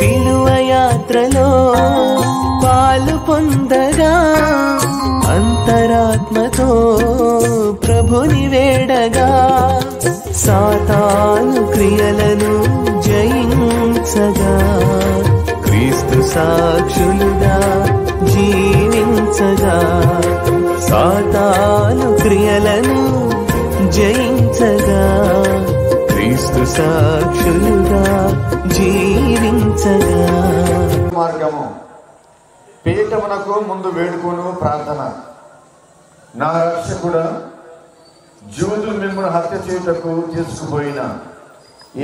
సిలువ యాత్రలో పాలు పొందగా అంతరాత్మతో ప్రభుని వేడగా సాతాను క్రియలను జయించగా క్రీస్తు సాక్షులుగా జీవించగా సాతాను క్రియలను జయించగా క్రీస్తు సాక్షులుగా జీవించగా. మార్గము పీఠమునకు ముందు వేడుకోను ప్రార్థన. నా రక్షకుడా, జూదులు మిమ్మల్ని హత్య చేయుటకు తీసుకుపోయిన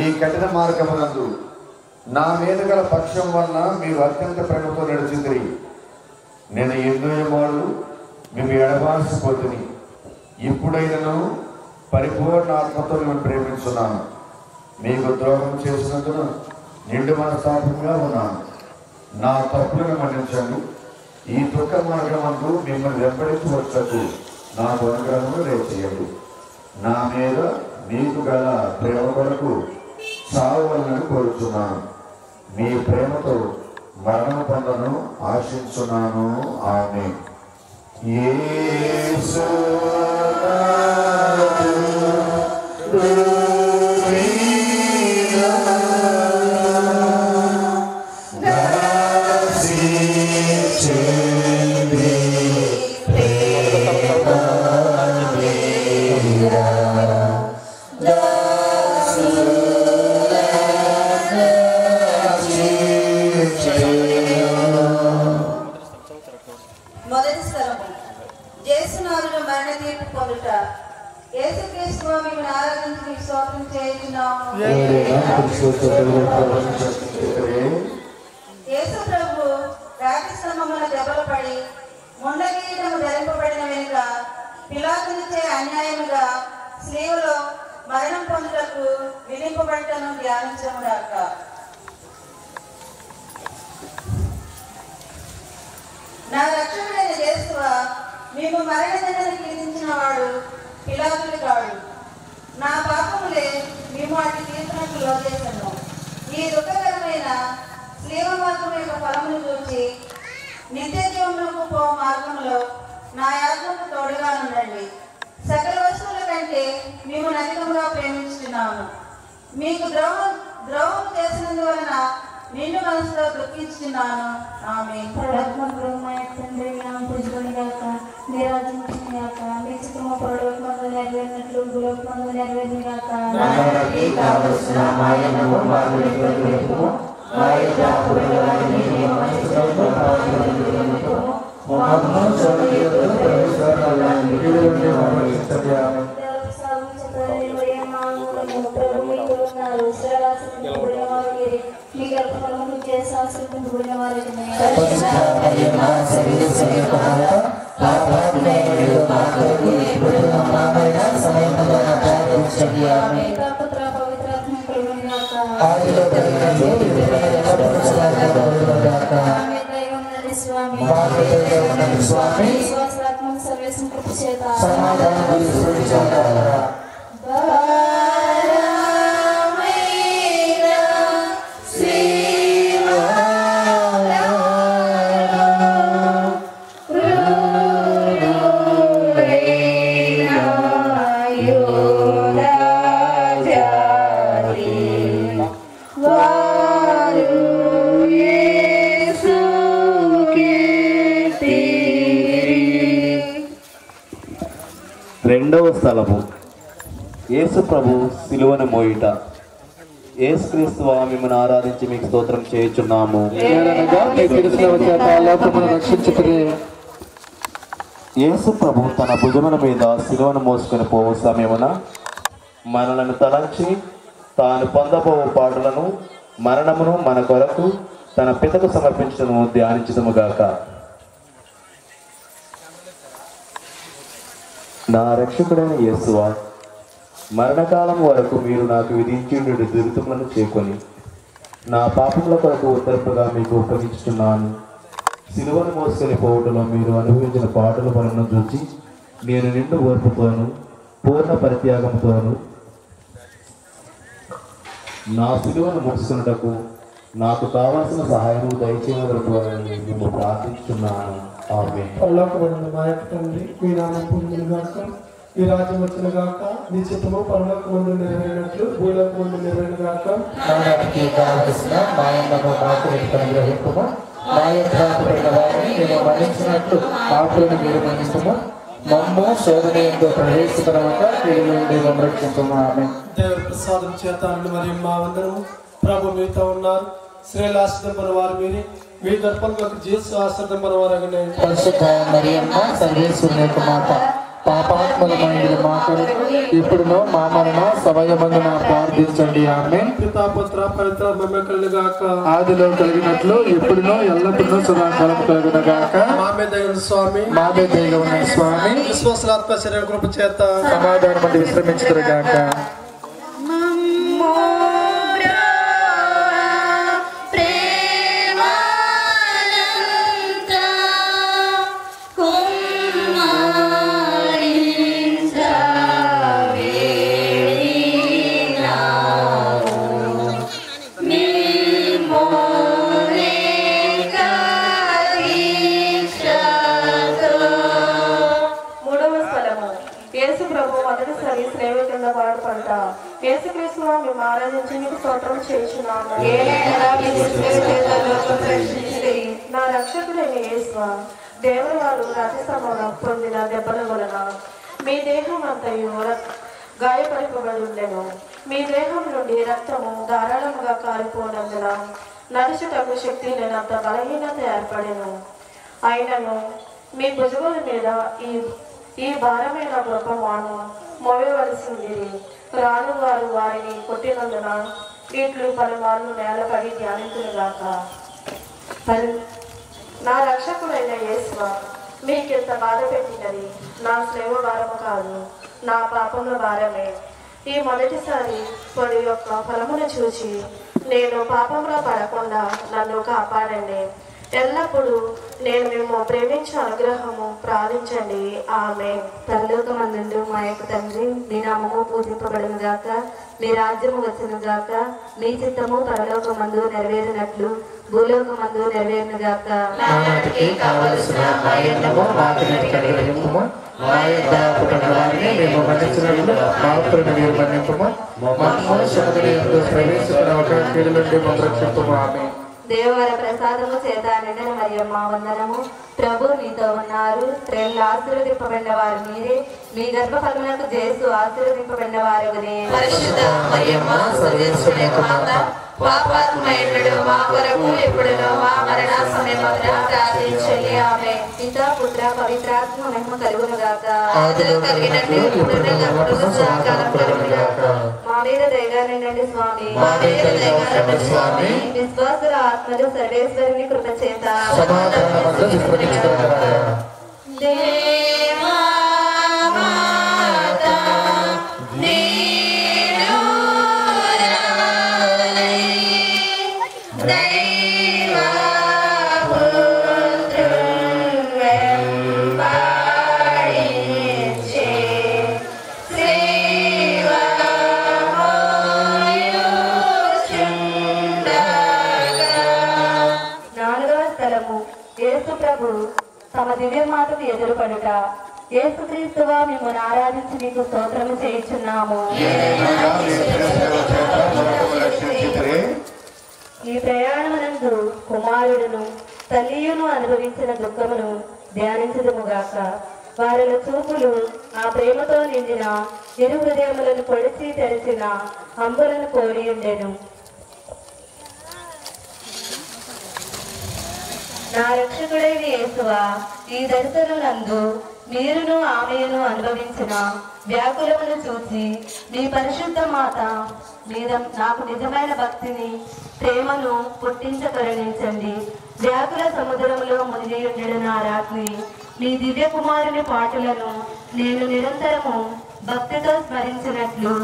ఈ కఠిన మార్గమునందు నా మీద గల పక్షం వలన మీరు అత్యంత ప్రేమతో నడిచింది. నేను ఎన్నో ఏమాళ్ళు మేము ఎడబాసిపోతుని ఇప్పుడైనను పరిపూర్ణ ఆత్మతో మేము ప్రేమించున్నాను. మీకు ద్రోహం చేసినందున నిండు మనస్తాపంగా ఉన్నాను. నా తప్పులను మన్నించండి. ఈ దుఃఖ మార్గమందు మిమ్మల్ని వెంబడించి వచ్చకు నాకు అనుగ్రహము దయచేయండి. నా మీద మీకు గల ప్రేమ కొరకు చావాలని కోరుతున్నాను. మీ ప్రేమతో మరణం పొందను ఆశించున్నాను. ఆమేన్. యేసు మొదటి స్థలము యేసునాథుడు మరణ తీర్పు పొందుట. యేసుక్రీస్తు మిమ్మల్ని ఆరాధించి మీకు స్తోత్రం చేయుచున్నాము. యేసు ప్రభు రాతి స్తంభమున దెబ్బలు పడి ముండకిరీటము ధరింపబడిన వెనుక పిలాతునిచే అన్యాయముగా స్లీవలో మరణం పొందుటకు విధింపబడటను ధ్యానించముగాక. నా రక్షకుడైన యేసువా, మేము మరణదండనకు విధించిన వాడు పిలాతుడు కాడు. నా పాపములే మేము వాటి తీర్పునకు లోచేశాము. ఈ దుఃఖకరమైన స్లీవ మార్గం యొక్క ఫలమును చూసి నిత్య జీవములకు పో మార్గంలో నా యాత్రకు తోడుగా ఉండండి. సకల వస్తువుల కంటే మేము అధికంగా ప్రేమించుతున్నాము. మీకు ద్రోహం చేసినందువలన నిన్ను మనసులో దుఃఖించుతున్నాను. ఆమేన్. తండ్రి నామం పూజించుగాక, నీ రాజ్యం వచ్చుగాక, నీ చిత్తము పరలోకమందు నెరవేరినట్లు భూలోకమందు నెరవేరుగాక. నానాటికి కావలసిన మాయను మాకు నేర్పుము. మా యొక్క అప్పుడైన మనసులో పాపములను మమ్మల్ని క్షమించు. పరమేశ్వరుని నిలువుని మరణించము. స్వామి సర్వేశ్వరుని కృప చేత రెండవ స్థలము యేసు ప్రభు సిలువను మోయుట. యేసుక్రీస్తు మిమ్మల్ని ఆరాధించి మీకు స్తోత్రం చేయుచున్నాము. యేసు ప్రభు తన భుజముల మీద సిలువను మోసుకొని పోవు సమయమున మనలను తలంచి తాను పొందబోవు పాటలను మరణమును మన కొరకు తన పితకు సమర్పించడము ధ్యానించుదుముగాక. నా రక్షకుడైన యేసువా, మరణకాలం వరకు మీరు నాకు విధించిన దురితములను చేకొని నా పాపముల కొరకు ఉత్తర్పుగా మీకు ఉపయోగించుతున్నాను. సిలువను మోసుకొని పోవటంలో మీరు అనుభవించిన పాటల పనులను చూసి నేను నిండు ఓర్పుతోను పూర్ణ పరిత్యాగంతోను నా సిలువను మోసుకున్నటకు నాకు కావలసిన సహాయం దయచేయవలసిందని మేము ప్రార్థిస్తున్నాను. ఆమేన్. పరలోకమందున్న మా యొక్క తండ్రి, మీ నామం పొందునుగాక, మీ రాజ్యం వచ్చునుగాక, మీ చిత్తము పరలోకమందు నెరవేరినట్లు భూలోకమందు నెరవేరునుగాక. నానాటికి కావలసిన మా అన్నము మాకు అనుగ్రహింపుము, మా యొక్క వారిని మేము మన్నించినట్లు పాపులను మీరు మన్నింపుము, మమ్ము శోధనయందు ప్రవేశించడమక కీడు నుండి సంరక్షించుము. ఆమేన్. దేవుడి ప్రసాదం చేత మరియు మా వందనము. ప్రభు మీతో ఉన్నారు, స్త్రీలు ఆశ్రదింపని వారు మీరే, మీ గర్భంలోకి జీసు ఆశ్రదింపని వారు. పరిశుద్ధ మరియమ్మ సర్వేశ్వరుని యొక్క మాత, పాపాత్మలమైన మా కొరకు ఇప్పుడును మా మరణ సమయమందున ప్రార్థించండి. ఆమేన్. పితా పుత్ర పవిత్ర మహిమకలుగాక. ఆదిలో కలిగినట్లు ఇప్పుడును ఎల్లప్పుడూ సదాకాలం కలుగునగాక. మా మీద దయగల స్వామి, మా మీద దయగా ఉన్న స్వామి, విశ్వాసాత్మ శరీర కృప చేత సమాధానం మంది విశ్రమించుదురుగాక. యేసుక్రీస్తును మేము ఆరాధించి మీకు స్తోత్రం చేయుచున్నాము. నా రక్షకుడైన యేసువా, దేవుని వారు రాజస్థానంలో పొందిన దెబ్బల వలన మీ దేహం అంతయు గాయపడిపోబడి ఉండెను. మీ దేహం నుండి రక్తము ధారాళముగా కారిపోనందున నడుచుటకు శక్తి లేనంత బలహీనత ఏర్పడెను. అయినను మీ భుజముల మీద ఈ భారమైన గొప్పమాను మోయవలసింది. రాను వారు వారిని కొట్టినందున ఇట్లు పలుమార్లు నేలపడి ధ్యానించునుగాక. నా రక్షకుడైన యేసువా, మీకెంత బాధ పెట్టినది నా శ్రమ భారము కాదు, నా పాపముల భారమే. ఈ మొదటిసారి పొడి యొక్క ఫలమును చూచి నేను పాపంలో పడకుండా నన్ను కాపాడండి. ఎల్లప్పుడూ నేను మేము ప్రేమించే అనుగ్రహము ప్రార్థించండి. ఆమె. పరలోకమందు మా యొక్క తండ్రి, మీ నామము పూజింపబడును గాక, మీ రాజ్యము వచ్చును గాక, మీ చిత్తము పరలోకమందు నెరవేరినట్లు భూలోకమందు నెరవేరును గాక. నానాటికి కావలసిన మా అన్నము మాకు అనుగ్రహింపుము, మా యొక్క వారిని మేము మన్నించినట్లు పాపులను మీరు మన్నింపుము, మమ్ము శోధనయందు ప్రవేశించడమక కీడు నుండి సంరక్షింపుము. ఆమేన్. దేవర ప్రసాదము చేత నిండిన మరియమ్మ వందనము. ప్రభు మీతో ఉన్నారు, స్త్రీలు ఆశీర్వదింపబడిన వారు మీరే, మీ గర్భఫలములకు జేసు ఆశీర్వదింపబడిన వారు. పరిశుద్ధ మరియమ్మ సర్వేశ్వరుని యొక్క మాత, పాపాత్మయుడు మా కొరకు ఎప్పుడునో మా మరణ సమయమున ప్రార్థించండి. ఆమేన్. పితా పుత్ర పవిత్రాత్మ మహిమ కలుగును గాక. ఆదిలో కలిగినట్లు ఇప్పుడును ఎల్లప్పుడూ సదాకాలం కలుగునుగాక. మా మీద దయగా నిండండి స్వామి, మా మీద దయగా నిండండి స్వామి. విశ్వాసుల ఆత్మలు సర్వేశ్వరుని కృప చేత సమాధానమందు విశ్రమించుదురుగాక. దేవా మాతా నీరు రాలై దైవ పుత్రుని వెంబడించే నాలుగవ స్థలము. యేసు ప్రభు తమ దివ్యమాతకు ఎదురుపడుట. యేసుక్రీస్తువా, మిమ్మల్ని ఆరాధించి మీకు స్తోత్రము చేయుచున్నాము. ఈ ప్రయాణమునందు కుమారుడును తల్లియును అనుభవించిన దుఃఖమును ధ్యానించదుముగాక. వారిలో చూపులు ఆ ప్రేమతో నిండిన ఇరు హృదయములను పొడిచి తెరిచిన అంబులను కోరి ఉండెను. నా రక్షకుడైన యేసువా, ఈ దర్శనమునందు మీరును ఆమెను అనుభవించిన వ్యాకులమును చూసి మీ పరిశుద్ధ మాత మీద నాకు నిజమైన భక్తిని ప్రేమను పుట్టించ కరుణించండి. వ్యాకుల సముద్రములో మునిగి ఉండడు నా రాత్రి మీ దివ్య కుమారుని పాటలను నేను నిరంతరము భక్తితో స్మరించినట్లు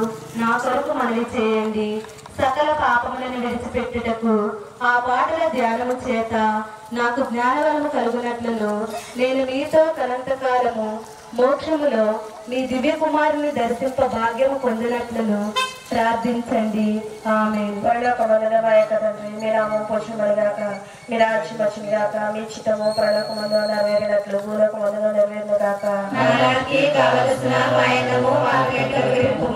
నా కొరకు మనవి చేయండి. సకల పాపములను విడిచిపెట్టుటకు ఆ పాటల ధ్యానము చేత నాకు జ్ఞానవరము కలుగునట్లను నేను మీతో కనంతకాలము మోక్షములో మీ దివ్య కుమారుని దర్శింప భాగ్యము పొందినట్లను ప్రార్థించండి. ఆమేన్. పరలోకమందున మా యొక్క తండ్రి, మీ నామం పోషింపబడుగాక, మీ రాజ్యం వచ్చుగాక, మీ చిత్తము పరలోకమందున నెరవేరినట్లు భూలోకమందున నెరవేరుగాక. నానాటికి కావలసిన వాయనము మాకు ఎక్కడిము,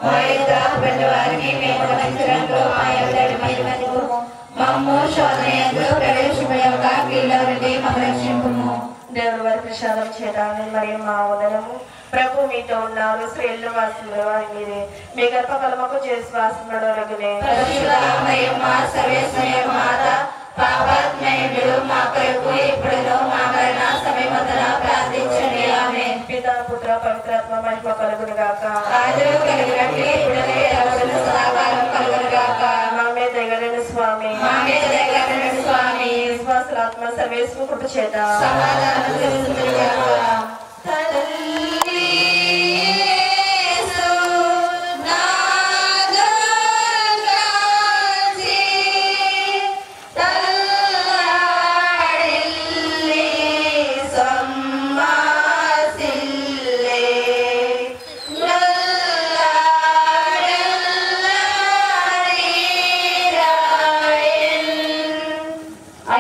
మా యొక్క పెద్దవారిని మేము క్షమించినట్లు మా ఎదుటి మన్నింపుము. మమ్ము శోధనయందు ప్రవేశింపక కీడుల నుండి మమ్ము రక్షింపుము. దేవుని వారి ప్రసాదం చేత మరియు మా ఉదయము ప్రభు మీతో ఉన్నారు, స్త్రీలు వాసులు మీరే, మీ గర్భఫలముకు చేసి వాసులగునే. పరిశుద్ధ మరియమ్మ సర్వేశ్వరి మాత, పాపాత్మయుడు మా కొరకు ఇప్పుడును మా మరణ సమయమందున ప్రార్థించండి. ఆమేన్. పితా పుత్ర పవిత్రాత్మ మహిమ కలుగును గాక. ఆదిలో కలిగినట్లు ఇప్పుడునే ఎల్లప్పుడూ సదాకాలం కలుగును గాక. మా మీద దయగలిగిన స్వామి, మా మీద దయగలిగిన స్వామి, విశ్వాసులాత్మ సర్వేశ్వరు కృప చేత సమాధానం కలుగును గాక.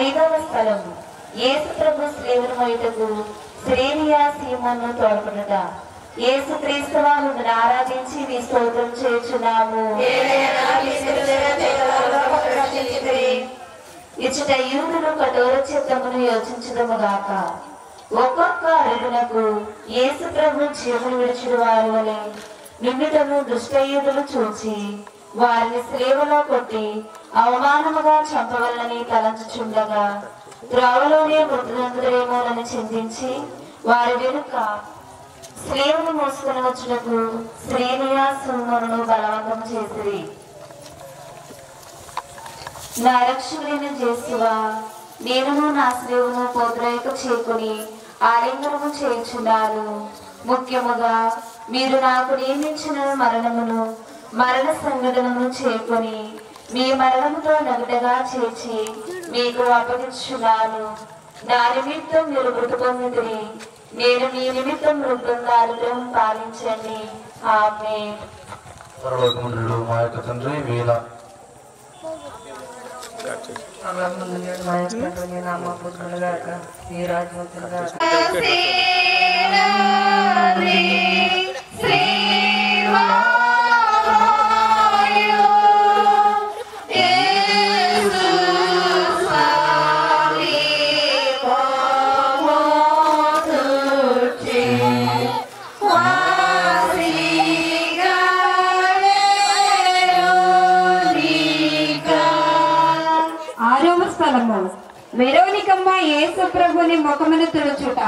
ఐదవ స్థలం యేసు ప్రభు శ్రీవుని మొయటకు శ్రేణియా సీమను తోడ్పడుట. యేసు క్రీస్తు వారిని ఆరాధించి మీ స్తోత్రం చేయుచున్నాము. ఇచ్చట యూదులు కఠోర చిత్తమును యోచించదము గాక. ఒక్కొక్క అడుగునకు యేసు ప్రభు జీవులు విడిచిన వారి వలె నిండుటను దుష్టయూదులు చూచి వారిని శ్రీవలో కొట్టి అవమానముగా చంపవలని తలంచుచుండగా త్రోవలోనే మృతులందరేమోనని చింతించి వారి వెనుక శ్రీవును మోసుకుని వచ్చుటకు శ్రేణియా సుమను బలవంతం చేసిరి. నా రక్షకుడైన యేసువా, నేనును నా శ్రీవును పోద్రాయక చేకుని ఆలింగనము చేయుచున్నాను. ముఖ్యముగా మీరు నాకు నియమించిన మరణమును మరణ సంఘటనను చేకొని మీ మరణముతో నగటగా చేర్చి మీకు అప్పగించున్నాను. నా నిమిత్తం మీరు మృతి పొందితిరి, నేను మీ నిమిత్తం మృతుందారులను పాలించండి. ఆమేన్. పరలోకమందుడు మా యొక్క తండ్రి, మీల మీ రాజ్యం ఆరవ స్థలము వెరోనికమ్మ యేసు ప్రభుని ముఖమును తుడుచుట.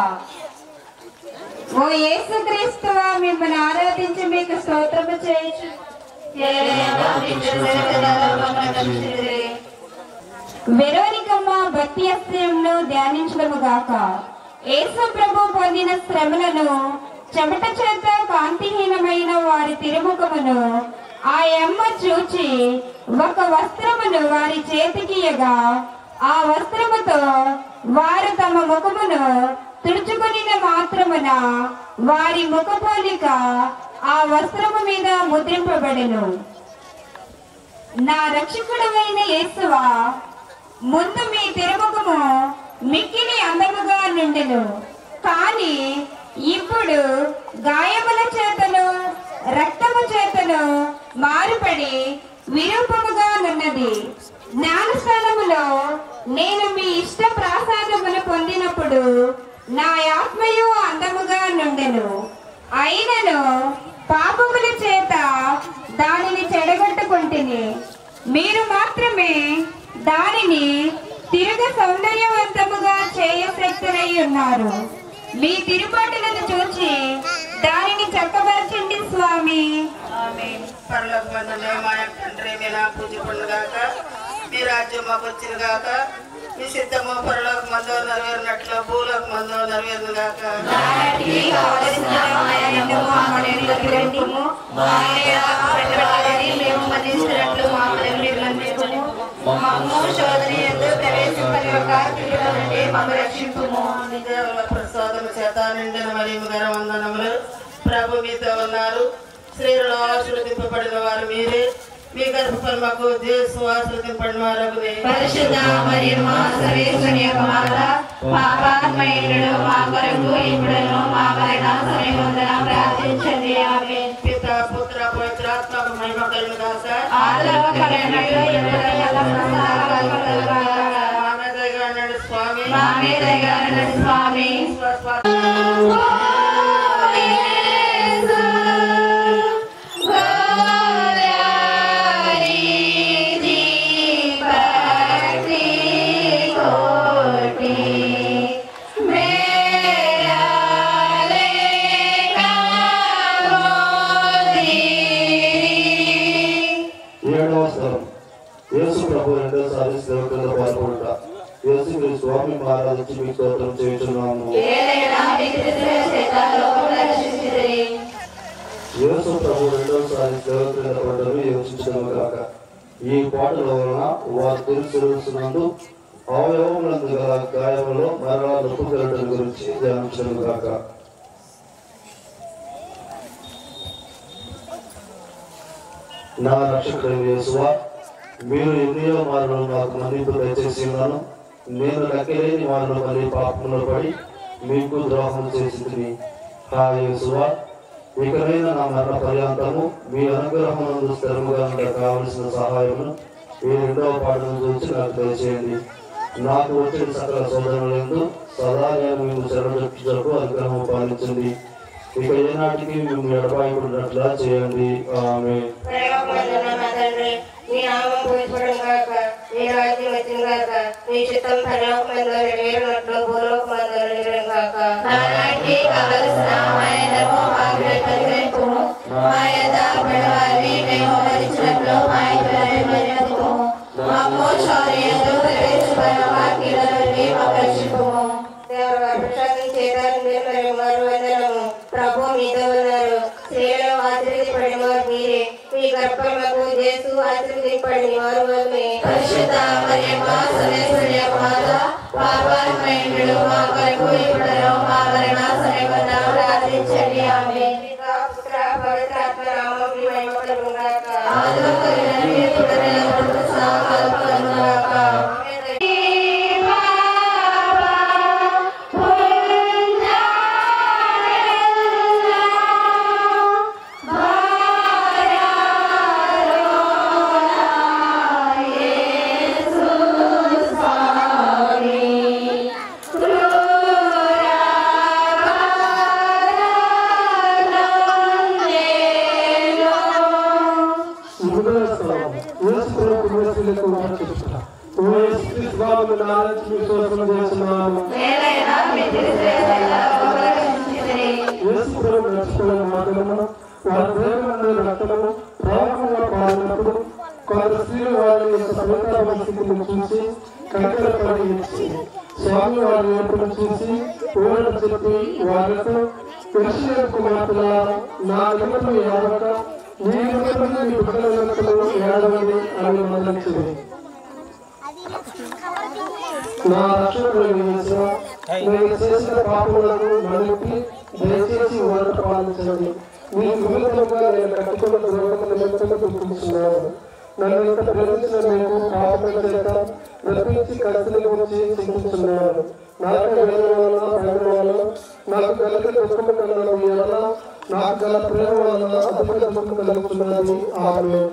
ఓ యేసు క్రీస్తువా, మిమ్మల్ని ఆరాధించి మీకు స్తోత్రము చేయొచ్చు. వెరోనికమ్మ భక్తి అస్త్రంలో ధ్యానించడము గాక. యేసు ప్రభు పొందిన శ్రమలను చెమట చేత కాంతిహీనమైన వారి తిరుముఖమును ఆ అమ్మ చూచి ఒక వస్త్రమును వారి చేతికియగా ఆ వస్త్రముతో వారు తమ ముఖమును తుడుచుకొనిన మాత్రమున వారి ముఖపోలిక ఆ వస్త్రము మీద ముద్రింపబడెను. నా రక్షకుడైన యేసువా, ముందు మీ తిరుముఖము మిక్కిలి అందముగా నుండెను, కానీ ఇప్పుడు గాయముల చేతను రక్తము చేతను మారుపడి విరూపముగా నున్నది. జ్ఞానస్థానములో నేను మీ ఇష్ట ప్రసాదమును పొందినప్పుడు నా ఆత్మయు అందముగా నుండెను. అయినను పాపముల చేత దానిని చెడగొట్టుకుంటుని మీరు మాత్రమే దానిని తిరుగు సౌందర్యవంతముగా చేయశక్తులై ఉన్నారు. మీ తిరుపాటులను చూచి దానిని చక్కబరచండి స్వామి. పరలోకమందున మా యొక్క తండ్రి, మీ నామము పూజింపబడుగాక, మీ రాజ్యం మాకు వచ్చుగాక, మీ చిత్తము పరలోకమందు నెరవేరినట్లు భూలోకమందు నెరవేరుగాక. నానాటికి కావలసిన వాయనము మాకు నేర్చుకుము, మా యొక్క పెద్దవారిని మేము మన్నించినట్లు మా మనవి మన్నించుము. మమ్ము శోధనయందు ప్రవేశింపక కీడుల నుండి మమ్ము రక్షింపుము. దేవుల ప్రసాదము చేత నిండిన మరియు వందనములు. ప్రభు మీతో ఉన్నారు, స్త్రీలలో ఆశీర్వదింపబడిన వారు మీరే, మీ గర్భఫలముకు యేసు ఆశీర్వదింపబడిన వారగునే. పరిశుద్ధ మరియమ్మ సర్వేశ్వరి యొక్క మాత, పాపాత్మయుడు మా కొరకు ఇప్పుడును మా మరణ సమయమందున ప్రార్థించండి. ఆమేన్. పిత పుత్ర పవిత్రాత్మ మహిమ కలుగుగాక. ఆదిలో కలిగినట్లు ఎల్లవేళలా సదాకాలముగా మా మీద దయగా ఉండండి స్వామి. మా మీద దయగా ఉండండి స్వామి. యేసు ప్రభు రెండోసారి సేవకుల్లో పాల్గొంట యేసు మీ స్వామి ఆరాధించి మీ స్తోత్రం చేస్తున్నాము. యేసు ప్రభు రెండోసారి సేవకుల పంటను యోచించడం కాక ఈ పాటల వలన వారు తెలుసునందు అవయవములందు గల గాయములో మరణాలు నొప్పుగలటం గురించి ధ్యానించడం కాక. నా రక్షకుడైన యేసువా, మీరు ఎన్నో మార్లు నాకు మన్నింపు దయచేసి ఉన్నాను. నేను లెక్కలేని వారిలో మళ్ళీ పాపంలో పడి మీకు ద్రోహం చేసింది. హా యేసువా, ఇకనైనా నా మరణ పర్యాంతము మీ అనుగ్రహం స్థిరముగా కావలసిన సహాయమును ఈ రెండవ పాటను చూసి నాకు దయచేయండి. నాకు వచ్చిన సకల శోధనలందు సదా నేను మేము శరణు అనుగ్రహం పాలించండి. ఇక ఏనాటికి మేము ఎడబాయబడినట్లా చేయండి. ఆమేన్. నీ నామం పూజించబడును గాక, నీ రాజ్యం వచ్చును గాక, నీ చిత్తం పరలోకమందు నెరవేరునట్లు భూలోకమందు నెరవేరును గాక. నానాటికి కావలసిన ఆహారము మాకు అనుగ్రహించుము. మా యొద్ద అప్పుడవారిని మేము మన్నించినట్లు మా అప్పులను మన్నించుము. మమ్ము శోధనయందు ప్రవేశింపని మా కీడుల నుండి మాకు రక్షించుము. దేవుడు అభిషేకం చేయడానికి మీరు మరి వందనము. ప్రభు మీతో ఉన్నారు. స్త్రీలలో ఆశీర్వదింపబడిన వారు మీరే, మీ గర్భములకు యేసు ఆశీర్వదింపబడిన వారు వలె. పరిశుద్ధ మరియమ్మ సర్వేశ్వరి యొక్క మాత, పాపాత్మయుడు మా కొరకు ఇప్పుడును మా మరణ సమయమందున ప్రార్థించండి. ఆమేన్. పుత్ర పవిత్రాత్మ నామమున మహిమ కలుగును గాక. ఆదిలో కలిగినట్లు ఇప్పుడును ఎల్లప్పుడూ సదాకాలము కలుగును గాక. కొందరు స్త్రీలు వారి యొక్క పవిత్ర పరిస్థితిని చూసి కంకరపడి స్వామి వారి వైపును చూసి ఊరట చెప్పి వారితో యెరూషలేము కుమార్తెలారా, నా నిమిత్తము ఏడవక మీ నిమిత్తము మీ బిడ్డల నిమిత్తము ఏడవండి అని మందలించింది. నా రక్షకుడైన యేసువా, నేను చేసిన పాపములను మన్నించి దయచేసి ఊరట పాలించండి. మీ నిమిత్తముగా నేను కట్టుకున్న ద్రోహముల నిమిత్తము దుఃఖిస్తున్నాను. నన్ను ఇంత ప్రేమించిన మీకు పాపముల చేత రప్పించి కత్తిని గురించి చింతిస్తున్నాను. నాకు వేదన వలన భయం వలన నాకు కలిగే దుఃఖము కలగడం వలన నాకు గల ప్రేమ వలన అధిక దుఃఖం కలుగుతున్నది. ఆమేన్.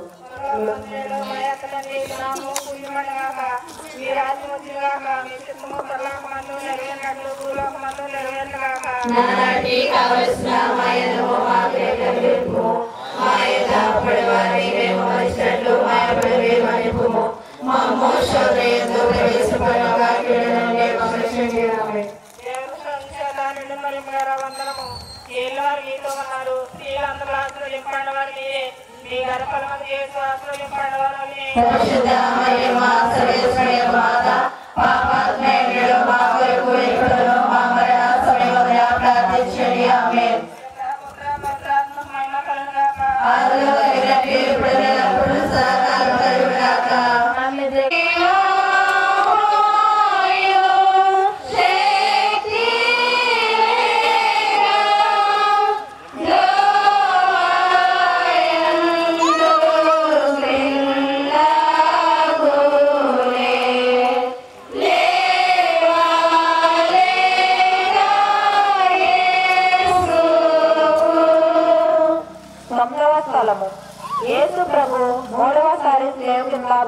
నానాటికి కావలసిన మాయను మాకు అనుగ్రహించుము. మా యొద్ద అప్పుడవారిని మేము మన్నించినట్లు మా అప్పులను మన్నించుము. మమ్ము శోధనయందు ప్రవేశింపని మా కీడుల నుండి మాకు రక్షించుము. ఆమేన్. పరిశుద్ధ మరియమ్మ సర్వేశ్వరి యొక్క మాత, పాపాత్మయుడు మా కొరకు ఇప్పుడును మా మరణ సమయమందున ప్రార్థించండి. ఆమేన్. ఆదిలో కలిగినట్లు ఇప్పుడును ఎల్లప్పుడూ సదాకాలము కలుగును గాక. శక్తి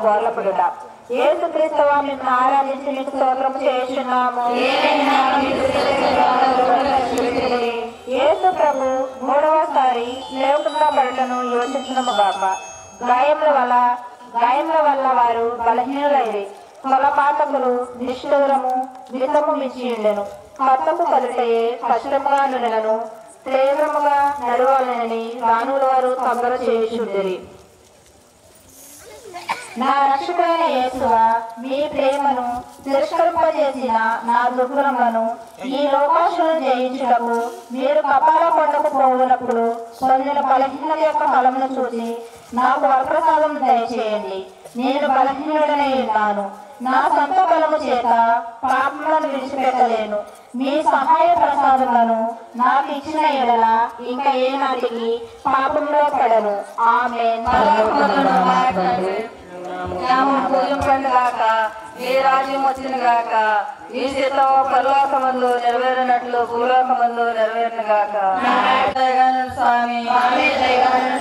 బోర్లపడుట. యేసుక్రీస్తువా మేము ఆరాధించి మీకు స్తోత్రం చేస్తున్నాము. యేసు ప్రభు మూడవసారి లేకుండా పడటను యోచించడము గాక. గాయముల వల్ల వారు బలహీనులైరి. కొలపాతకులు నిష్ఠురము విధము మించి ఉండెను. కర్తకు కలుటయే కష్టముగా నులను తీవ్రముగా నడవాలని రానుల వారు తొందర చేయుచుండిరి. నా రక్షకుడైన యేసువా మీ ప్రేమను తిరస్కరింపజేసిన నా దుర్గుణములను ఈ లోకాశను జయించుటకు మీరు కపాల కొండకు పోవునప్పుడు పొందిన బలహీనత యొక్క ఫలమును చూసి నాకు వరప్రసాదం దయచేయండి. నేను బలహీనుడనై ఉన్నాను. నా సొంత బలము చేత పాపములను విడిచిపెట్టలేను. మీ సహాయ ప్రసాదములను నాకు ఇచ్చిన ఎడల ఇంకా ఏ నాటికి పాపంలో పడను. ఆమేన్. పూజింపండిగాక, మీ రాజ్యం వచ్చిన గాక, మీ చిత్తము పరలోకమందు నెరవేరినట్లు భూలోకమందు నెరవేరిన గాక. స్వామి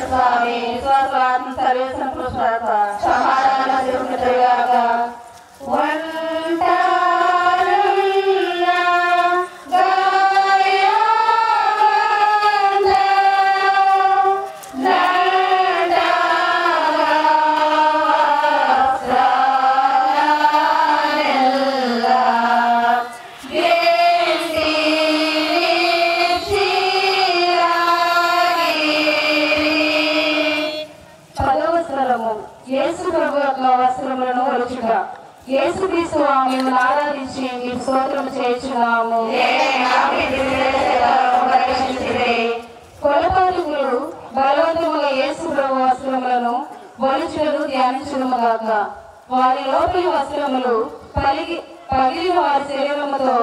స్వామి విశ్వాసాత్మ సర్వేశ్వర పురుషార్థ యేసుక్రీస్తు మిమ్మల్ని ఆరాధించి మీకు స్తోత్రం చేయుచున్నాము. కొలపాతకులు బలవంతముగా యేసు ప్రభు వస్త్రములను బలుచులను ధ్యానించుగాక. వారి లోపలి వస్త్రములు పగిలిన వారి శరీరముతో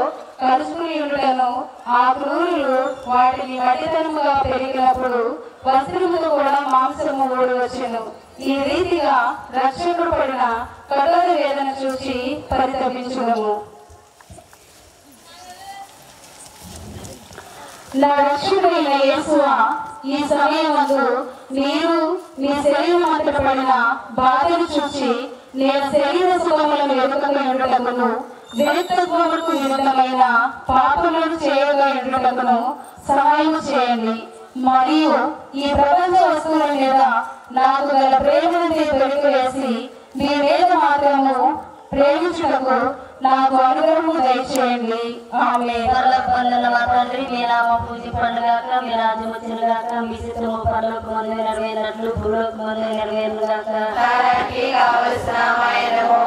కలుసుకుని ఉండటను ఆ క్రూరులు వాటిని మడితనముగా పెరిగినప్పుడు వస్త్రముతో కూడా మాంసము ఊడి వచ్చెను. ఈ రీతిగా రక్షకుడు పడిన కఠోర వేదన చూసి పరితపించుము. నా రక్షకుడైన యేసువా ఈ సమయమందు మీరు మీ శరీరం అంతట పడిన బాధను చూసి నేను శరీర సుఖములను ఎదుకగా ఉండటకును వ్యక్తిత్వములకు విరుద్ధమైన పాపములను చేయగా ఉండటకును సహాయం చేయండి. మరియు ఈ ప్రపంచ వస్తువుల మీద నాకు గల ప్రేమను తొలిపివేసి మీ మీద మాత్రము ప్రేమించుటకు నాకు అనుగ్రహము దయచేయండి. ఆమేన్. మా తండ్రి మీ నామ పూజింపండుగాక, మీ రాజ్యం వచ్చునుగాక, మీ చిత్తము పరలోకమందు నెరవేరినట్లు భూలోకమందు నెరవేరునుగాక. కావలసిన మాయనము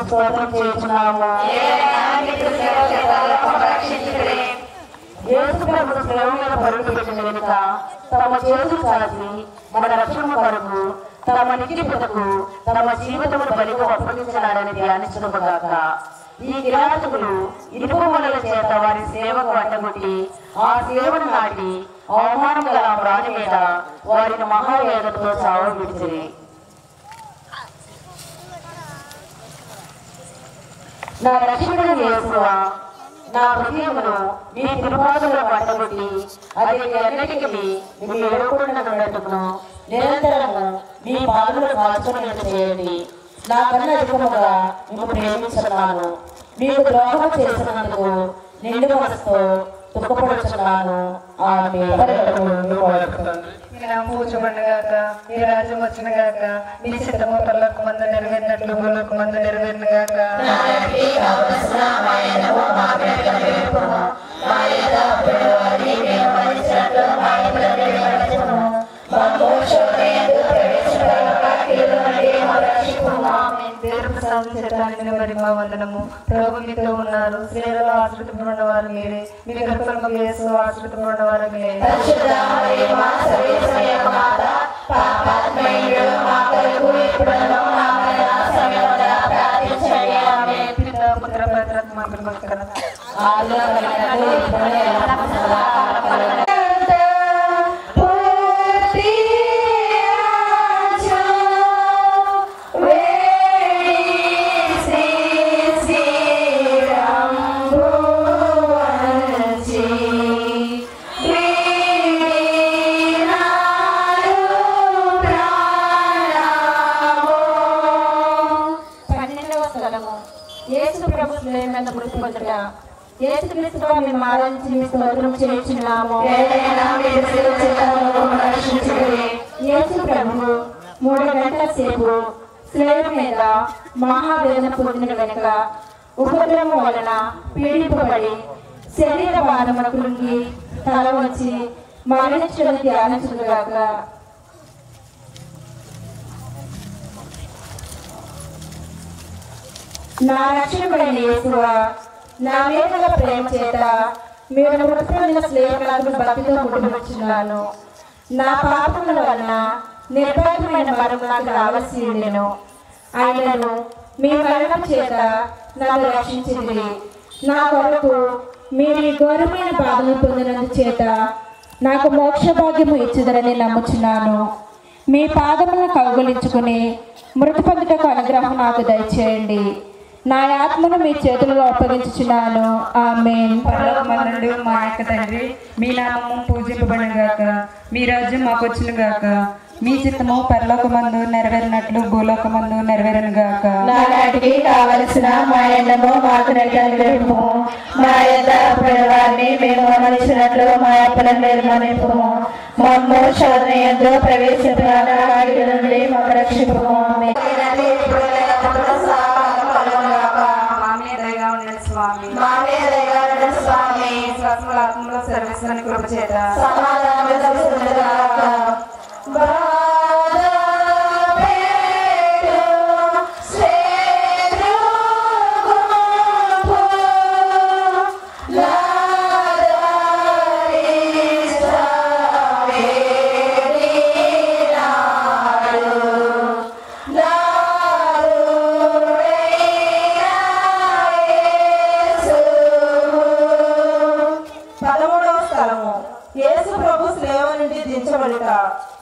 స్తోత్రం చేస్తున్నాము. యేసు ప్రభు సేవలను పరుగుపెట్టిన వెనుక తమ చేతులు చాచి మన రక్షణ కొరకు తమ నిత్యతకు తమ జీవితమును బలిగా అప్పగించినాడని ధ్యానించుగాక. ఈ కిరాతకులు ఇనుప ముళ్ళ చేత వారి సేవకు అడ్డగొట్టి ఆ సేవను నాటి అవమానం గల ప్రాణి మీద వారిని మహావేదనతో చావు విడిచిరి. నా రక్షకుడు యేసువా నా హృదయమును మీ తిరుపాదముల పట్టగొట్టి అది ఎన్నటికీ మీ ఎడకుండా ఉండటకును నిరంతరము మీ పాదములు కాల్చుకునేట్టు చేయండి. నాకన్నా అధికముగా మీకు ప్రేమించున్నాను. మీకు ద్రోహం చేసినందుకు నిండు మనసుతో దుఃఖపడుచున్నాను. ఆమేన్. పూజపండుగాక, మీ రాజ్యం వచ్చిన గాక, మీ చిత్తము పరలోకమందు నెరవేరినట్లు భూలోకమందు నెరవేరిన గాక. వందనము. ప్రభు మీతో ఉన్నారు. స్త్రీలలో ఆశ్రితములు ఉన్నవారు మీరే, మీ గర్భఫలము యేసు ఆశ్రితములు ఉన్నవారు మీరే. పాపాత్మయుడు మా కొరకు ఇప్పుడును మా మరణ సమయమున ప్రార్థించండి. ఆమేన్. పితా పుత్ర పవిత్రాత్మకు నమస్కారం. ఆదిలో కలిగినట్టు ఇప్పుడు ఎల్లప్పుడూ సదాకాలం మూడు గంటల సేపు శిలువ మీద మహావేదన పొందిన వెనుక ఉపద్రవం వలన పీడింపబడి శరీర భారమున కృంగి తల వచ్చి మరణించడం ధ్యానించుగాక. నా రక్షకుడైన యేసువా, నా మీద గల ప్రేమ చేత మీరు మృతి పొందిన స్నేహితులను భక్తితో ముట్టుకొచ్చున్నాను. నా పాపముల వలన నిర్భయమైన మరణం నాకు రావాల్సి ఉండెను. ఆయనను మీ మరణం చేత నన్ను రక్షించింది. నా కొరకు మీరు ఈ ఘోరమైన బాధను పొందినందు చేత నాకు మోక్ష భాగ్యము ఇచ్చుదరని నమ్ముచున్నాను. మీ పాదములను కౌగులించుకుని మృతి పొందుటకు అనుగ్రహం నాకు దయచేయండి. నా ఆత్మను మీ చేతులలో అప్పగించుచున్నాను. ఆమేన్. పరలోకమందుండు మా యొక్క తండ్రి, మీ నామము పూజింపబడుగాక, మీ రాజ్యం మాకు వచ్చునుగాక, మీ చిత్తము పరలోకమందు నెరవేరినట్లు భూలోకమందు నెరవేరునుగాక. నాటికి కావలసిన మా అన్నము మాకు అనుగ్రహింపుము. మా యొద్ద అప్పుడవారిని మేము మన్నించినట్లు మా అప్పులను నిర్మనింపుము. మమ్ము శోధన యందు ప్రవేశింపరాని నుండి మాకు రక్షింపుము. స్వామి స్వస్మలాత్మలో సర్వేశ్వరుని కృప చేత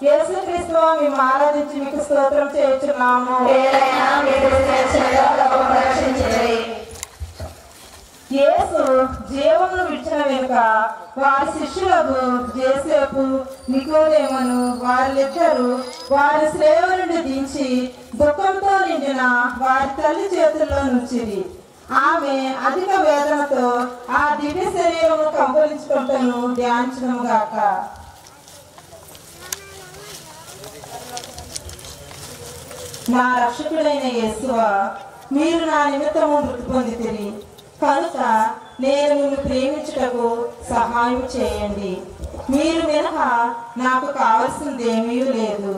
యేసుక్రీస్తు మేము ఆరాధించి మీకు స్తోత్రం చేయుచున్నాము. యేసు జీవమును విడిచిన వెనుక వారి శిష్యులకు జోసేపు నికోదేమును వారిద్దరూ వారి శ్లేవ నుండి దించి దుఃఖంతో నిండిన వారి తల్లి చేతుల్లో నుంచిరి. ఆమె అధిక వేదనతో ఆ దివ్య శరీరము కంపలించుకుంటూ ధ్యానించడం గాక. నా రక్షకుడైన యేసువా, మీరు నా నిమిత్తము మృతి పొందితిరి కనుక నేను మిమ్మల్ని ప్రేమించుటకు సహాయం చేయండి. మీరు మినహా నాకు కావలసింది ఏమీ లేదు.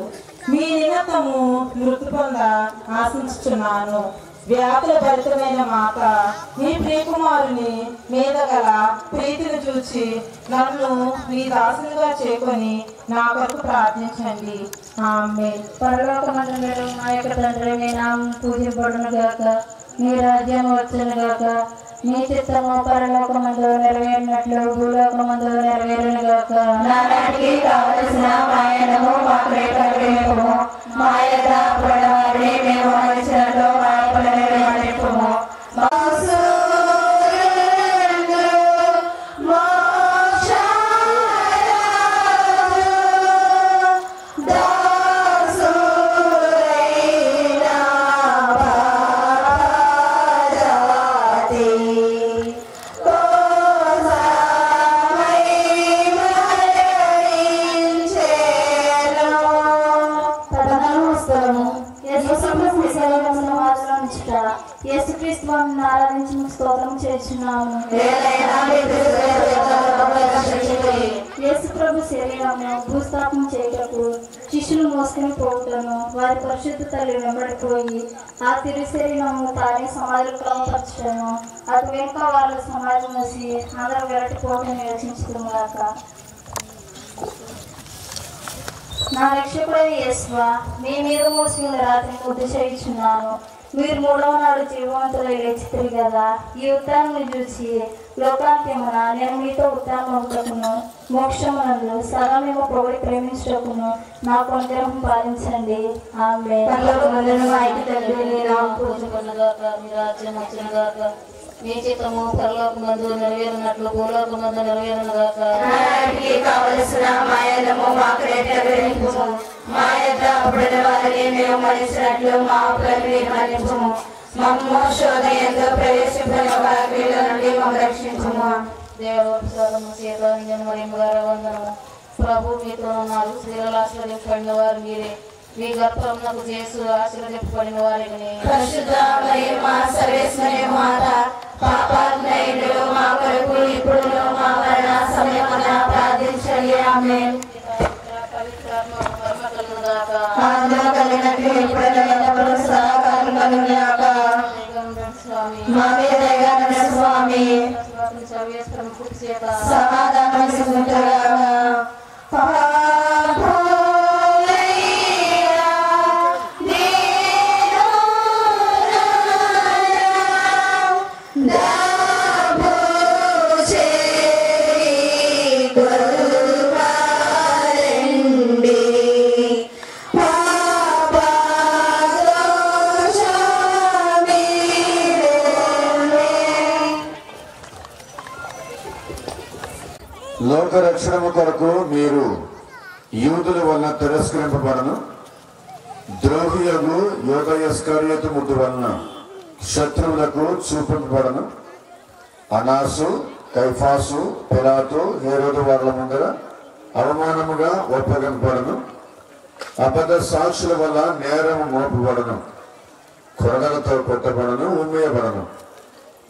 మీ నిమిత్తము మృతి పొంద ఆశించుచున్నాను. వ్యాధుల భరితమైన మాత మీ ప్రియకుమారుని మీద గల ప్రీతిని చూచి నన్ను మీ దాసునిగా చేకొని నా కొరకు ప్రార్థించండి. ఆమేన్. పరలోకమందుండు మా యొక్క తండ్రి, మీ నామం పూజింపబడునుగాక, మీ రాజ్యం వచ్చునుగాక, మీ చిత్తము పరలోకమందు నెరవేరినట్లు భూలోకమందు నెరవేరునుగాక. నాటికి కావలసిన మా అన్నము మాకు అనుగ్రహింపుము. మా యొద్ద అప్పుడవారిని మేము మన్నించినట్లు మా అప్పులను నిర్మనింపుము. యేసుక్రీస్తు ఆరాధించి స్తోత్రం చేస్తున్నాము. యేసు ప్రభు శరీరము భూస్థాపన చేయటకు శిష్యులు మోసుకుని పోవటను వారి పరిశుద్ధ తల్లి వెంబడిపోయి ఆ తిరు శరీరము తానే సమాధులు క్రమపరచటను అటు వెనుక వాళ్ళ సమాజం మూసి అందరూ వెరటిపోవటం నిరసించుకున్నాక. నా రక్షకుడైన యేసువా, మీ మీద మోసి ఉన్న రాత్రిని ముద్దు చేయించున్నాను. మీరు 3వ నాడు జీవవంతులై లేచితిరి కదా. ఈ ఉత్తరాన్ని చూసి లోకాంత్యమున నేను మీతో ఉత్తరమును మోక్షమునందు సదామేమో పొగడి ప్రేమించటకును నాకు అనుగ్రహం పాలించండి. ఆమేన్. మీ చిత్తము పరలోకమందు నెరవేరినట్లు భూలోకమందు నెరవేరునుగాక. కావలసిన మాయనము మాకు నేర్పించుము. మా యొక్క అప్పుడైన వారిని మేము మన్నించినట్లు మా అప్పులను మన్నించుము. మమ్ము శోధయందు ప్రవేశింపనివ్వక కీళ్ళ నుండి మమ్మల్ని రక్షించుము. దేవోపసారము సీత జన్మరింపు గారు వందనము. ప్రభు మీతో ఉన్నారు. స్త్రీలు ఆశీర్వదింపబడిన వారు మీరే. మీ గర్భమునకు చేసు ఆశీర్వదింపబడిన వారిని. పరిశుద్ధ మరియమ్మ సర్వేశ్వరి మాత, పాపాత్మయుడు మా కొరకు ఇప్పుడు మా మరణ సమయమున ప్రార్థించండి. ఆమేన్. స్వామి సమాధానం లోక రక్షణము కొరకు మీరు యూదుల వలన తిరస్కరింపబడను, ద్రోహియగు యోధ ఇస్కరియోతు ముద్దు వలన శత్రువులకు చూపింపబడను. అనాసు, కైఫాసు, పిలాతు, హేరోదు వార్ల ముందర అవమానముగా ఒప్పగింపబడను. అబద్ధ సాక్షుల వల్ల నేరము మోపబడను. కొరడలతో కొట్టబడను, ఉమ్మేయబడను.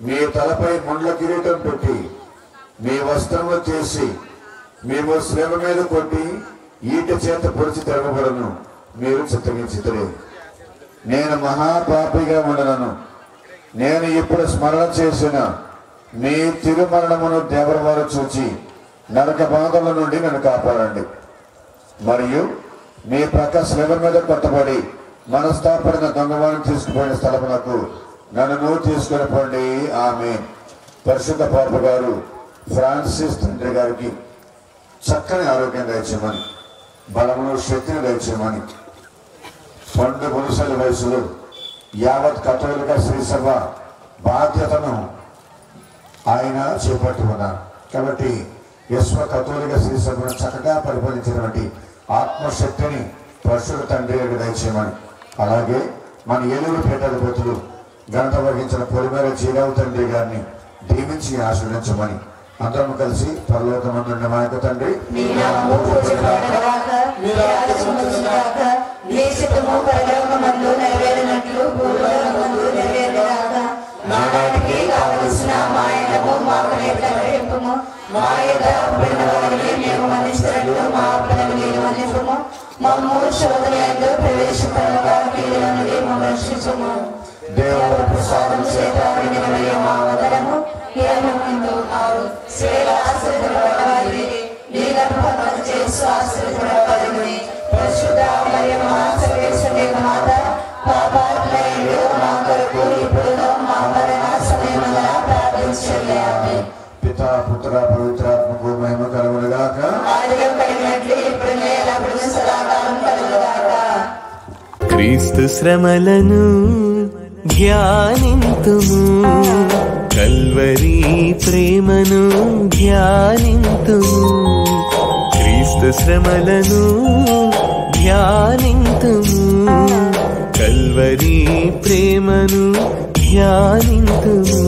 మీ తలపై ముండ్ల కిరీటం పెట్టి మీ వస్త్రము చేసి మేము శ్రమ మీద కొట్టి ఈట చేత పొడిచి తెరవబడను. మీరు చిత్తగించితరే. నేను మహాపాపిగా ఉండనను. నేను ఇప్పుడు స్మరణ చేసిన మీ తిరుమరణమును దేవర వారు చూచి నరక బాధల నుండి నన్ను కాపాడండి. మరియు మీ ప్రక్క శ్రమ మీద కొట్టబడి మనస్తాపడిన దొంగవాణి తీసుకుపోయిన స్థలమునకు నన్ను తీసుకుని పోండి. ఆమేన్. పరిశుద్ధ పాప గారు ఫ్రాన్సిస్ తండ్రి గారికి చక్కని ఆరోగ్యం దయచేయమని, బలమును శక్తిని దయచేయమని, పండు మునుసలి వయసులో యావత్ కథోలిక శ్రీసభ బాధ్యతను ఆయన చేపట్టి ఉన్నారు. కాబట్టి విశ్వ కథోలిక శ్రీసభను చక్కగా పరిపాలించినటువంటి ఆత్మశక్తిని పరిశుద్ధ తండ్రి గారికి దయచేయమని, అలాగే మన ఏలూరు పీఠాధిపతులు ఘనత వహించిన పొలిమేర చీరావు తండ్రి గారిని దీవించి ఆశీర్వదించమని అందరం కలిసి పరలోకమందున్న మా యొక్క తండ్రి దేవుడు ప్రసాదం చేత పితా పుత్ర పవిత్రాత్మకు మహిమ కలుగునుగాక. క్రీస్తు శ్రమలను ధ్యానింతుము, కల్వరి ప్రేమను ధ్యానింతుము. క్రీస్తు శ్రమలను ధ్యానింతుము, కల్వరి ప్రేమను ధ్యానింతుము.